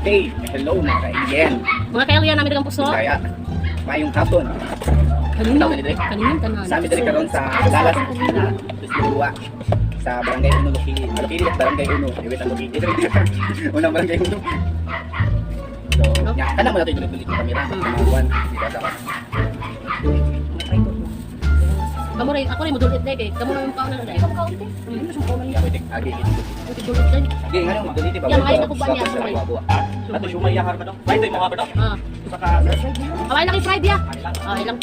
Hey, hello mga ka-alien. Mga ka-alien namin dagang puso. Kaya, mayong hapon. Kanino? Itaw ka nito eh. Kanino tanan? Sa amin dali karon sa Dallas, Tusluwa, sa Barangay Uno, Lokili at Barangay Uno. Iwit ang Lokili. Unang Barangay Uno. So, kanang mo na ito yung ulit-ulit yung kamera. Mga buwan, dito sa Kamu rin, ako rin madulit na eh. Kamu naman pa na na eh. Kamu kaunti. Hindi mo siyang kaunan niya. Pwede, agi. Dulit din. Agi, nga nung magdaliti ba? Yan, ngayon ako ba niya? Ato sumay yakar ba daw? Ay, ito yung mga ba daw? Saka, Kawai lang i-fried ya. Ah, ilang.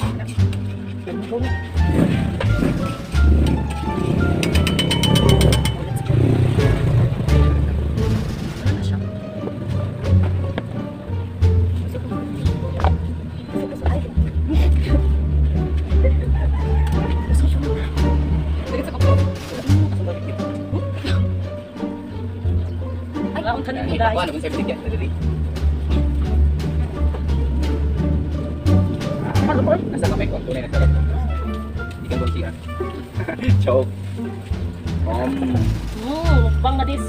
ang kanin mo Ay, guys. ano kung sa'yo bigyan? Dali. Nasa kamay ko, tunay na sarap. Hindi ka gulsi ah. Choke. Bang madis.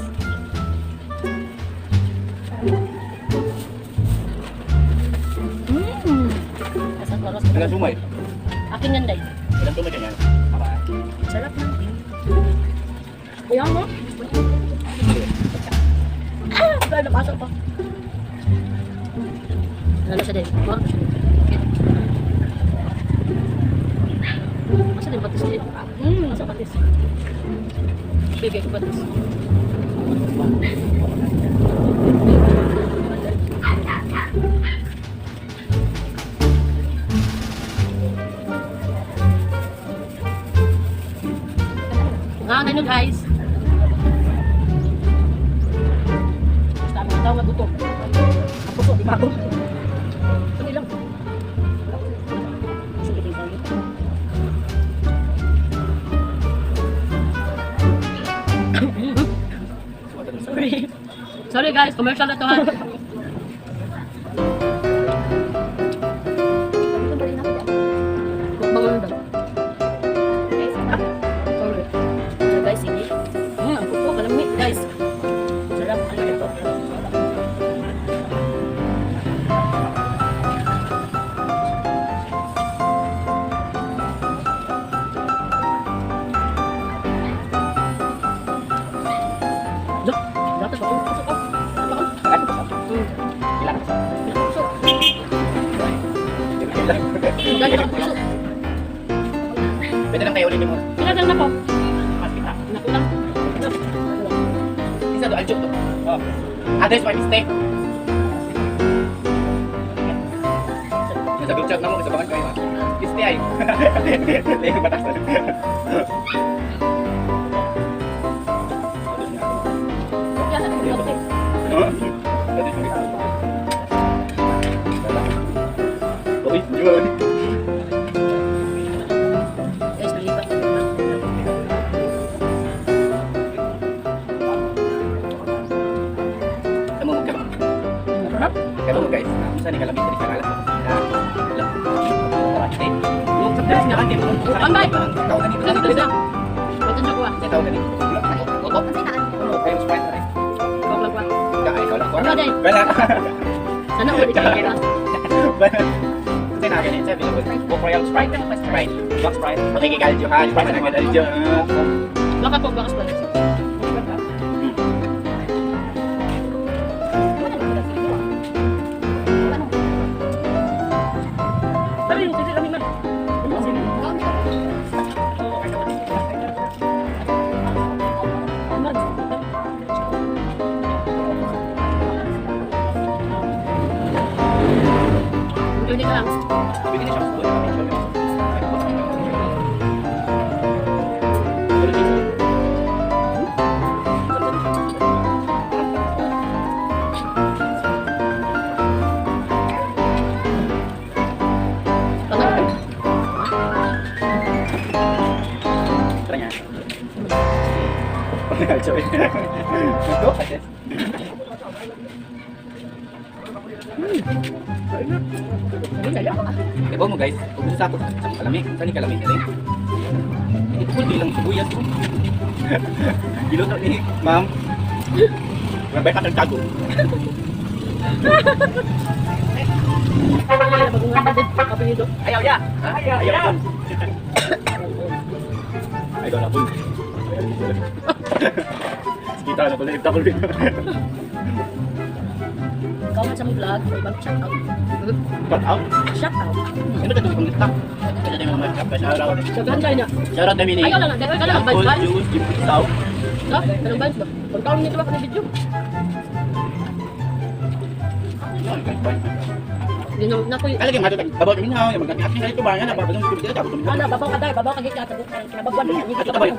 Asal koros. Ilang sumay? Akin yan, day. Ilang sumay ganyan? Apa? Sarap na. Kuya mo? Kaya napasok pa. Lalo siya din. Masa din patis din? Masa patis? Bigay ko patis. Nga na nyo guys. Tama tutok. Ako so, di pa ako. Sige lang. Sige din tayo. Sorry. Sorry guys, commercial na to ha. Bangon daw. Sorry. So guys, sige. Ang pupo, malamig guys. Sarap ano ito. Dapat ako pasok ako. Ilang? Pasok. Ilang? Dali ako pasok. Pwede lang kayo ulit mo. Pinagal na po. Mas kita. Naku lang. Isa to, aljoke to. Oh. Address my mistake. Sa group chat na mo, kasabangan kayo ha. Kisti ay. Layang batas na. Kaya sa tingin ako. Uy, yun. Guys, nalipat. Kamu mo ka. Kamu mo guys. Saan ni kalamit dari karalas? Yung sa dress niya kantin mo. Ambay! Tao na dito. Ito na. Ito na kuha. Tao na dito. Opo. Kayo Sprite na rin. Ikaw lang kuha. Ikaw lang. Ano din? Bala. Sana ulit ka kaya. Bala. Kasi na ganyan. Sabi ko, Coke Royal Sprite. Sprite. Black Sprite. Makikigaljo ha. Sprite na nagdaljo. Baka po bakas pala. Sabi, hindi kami man. Hindi ka lang. Pwede na siya. Tara nga. Sorry. Go ahead. Ibaw mo guys, kung gusto sa ako sa kalami, saan ni kalami nila? Ito po bilang sibuyas. Giluto ni ma'am. Mabay ka ng tago. Kaya bagungan na din apelido. Ayaw ya. Ayaw ya. Ay, doon ako. Kita na pala ipta ko rin. Ikaw man sa mong vlog, may ibang shout out. Cut out. Shout out. Sino ka itong lista? Kaya tayo mga mga shoutout. Sabihan kayo niya. Shoutout namin Ayaw lang, dahil ka lang, Apple vibes. Juice, Jim Pistaw. No? Anong vibes ba? Kung taon nito ba ka video? Hindi na ko Kaya lagi mga ito, babaw kami na, yung mag-acting na ito ba? Yan, babaw kami dito, tapos kami Ano, babaw ka dahil, babaw ka gitna, kinabagwan mo. Ito ba yun?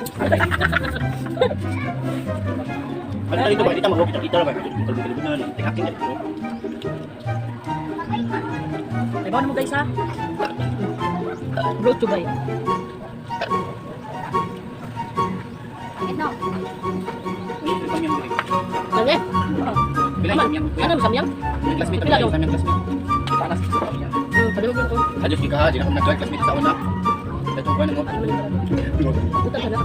Ano tayo ito ba? Dito mag-rock kita ba? Kalbo-kalbo na, acting na ito. Ay, bawa na mo guys ha? Road to buy. Ito kami yung Ano eh? Bilang Ano? yung Ano, samyang? classmate Pila daw? kami yung classmate. Panas sa kanya. Padawag lang ko. Adjust ka ha, di na ako nag-join classmate sa una. Ito ba nang Ano man yung utang ka na?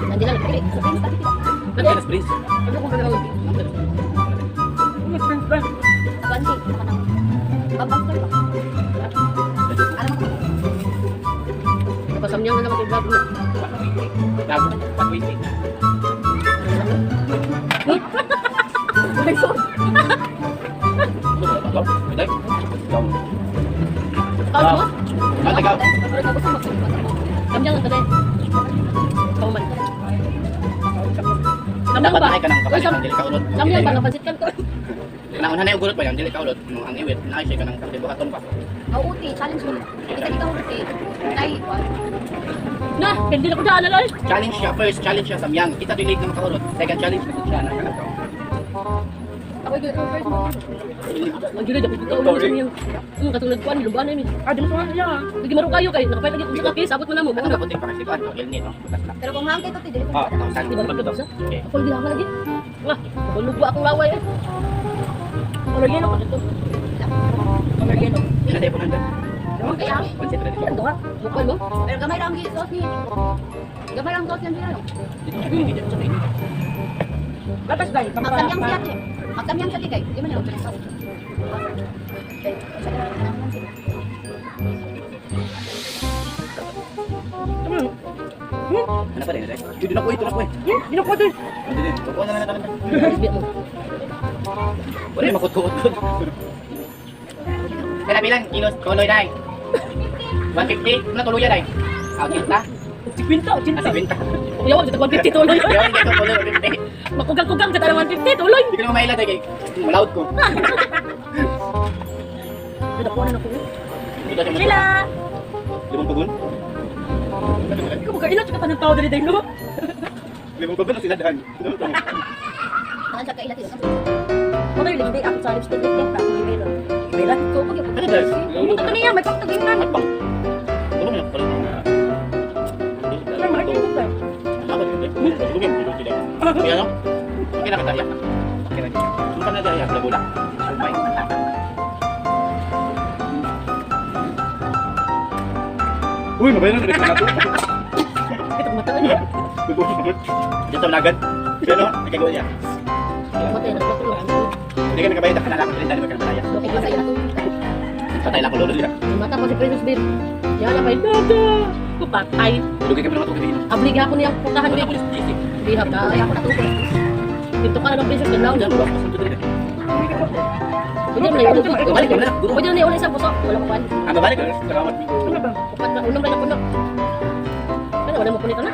Nandiyan lang, pili. Ano eh? Prince. Ano kung kailangan? Ano friends ba? Napasamyang na naman yung vlog mo. Gago, pag-waiting. Ay, so. Ito ba ba? Biday? Ikaw. Ano mo? Ate ka. Samyang lang ka din. Ikaw man. Samyang Dapat ba? ay ka ng Uy, kapalit ng dili kaulot. Samyang ba? Napansit ka ko. Nauna na yung gulot pa yan, dili kaulot. Ang iwit, naay siya ka ng kapibuhaton pa. challenge mo. Kita ikaw ay Na, hindi na ko daan alay. Challenge siya first, challenge siya sa Myang. Kita dilig ng kaulot. Second challenge na siya na kalakaw. ako yung first mo. Ang jud dapat ikaw ulo sa miyang. Katulad ko ani luban ni. Ah, dili ko niya. Sige maro kayo kay nakapay lagi ko sa kaki, sabot mo na mo. Ano na puting pakasipan? Ilnit, no? Butas na. Pero kung hangkay to ti dili. Ah, tausan. Di ba na sa? Okay. Ako di lang lagi. Nga, bulog ba akong laway eh. Organo ko dito. Organo. Yan na tayo po nandun. Kaya Pansit ready. Ano ha? Mukha mo? pero gamay lang gi sauce ni. Gamay lang sauce yan dito. Dito siya pinigit sa pinigit. Lapas dai, Magkamyang siya. Magkamyang siya tigay. Di man yung sauce. Ano pa rin? Ito na po, ito na po eh. Dino ko din. Ano din? Tukuha na lang natin. Bit mo. Wala yung makutkuot doon. Kaya bilang, kilos, tuloy na 150, na tuloy yan ay. Ah, kinta? Si Quinta, Ah, Quinta. si Quinta. Yawa, dito 150 tuloy. Kaya hindi ko tuloy, 150. Makugang-kugang ka tala 150 tuloy. Hindi ko naman mailad eh, malaut ko. Nadakuha na ko. Ito siya Sila. Limang pagun? Ikaw magkailan ka tanong tao dali dahil no? Limang pagun ang sinadaan. Ano siya kailat yun? Ano yung hindi ako sa lipstick din pa kung meron. Meron ko pag yung Ano guys? Ito niya, may pagtagingan. At bang? Tulong niya pala. Ano mga ito ba? Dapat yun. Tulong yun. Kaya no? Okay na kataya. Okay na. Sumpah na daya. Labula. Sumpay. Uy, mabayan na rin na ito. Ito kumataan niya. Dito na agad. Kaya no? Nakagawa niya. Matay na ako lang. Hindi ka nakabayad. Nakalakot rin tayo magkakalaya. Okay, Masaya masaya. na to. Patay lang ko lolo nila. Mata ko si Princess Beer. Yan na may dada. Kupatay. Tulugin ka pa naman tubig. Abliga ako niya puntahan Ano niya. yung police station? Bihab na. Kaya ako natutulog. Dito ka na ng Princess Beer lang. Diyan, wala ko sa tuloy. Pwede na yung ulit. Balik ka na. Pwede na yung ulit sa puso. Wala ko pan. Ah, babalik ka. Salamat. Upat na. Unang na yung puno. Ano, wala mo punita na.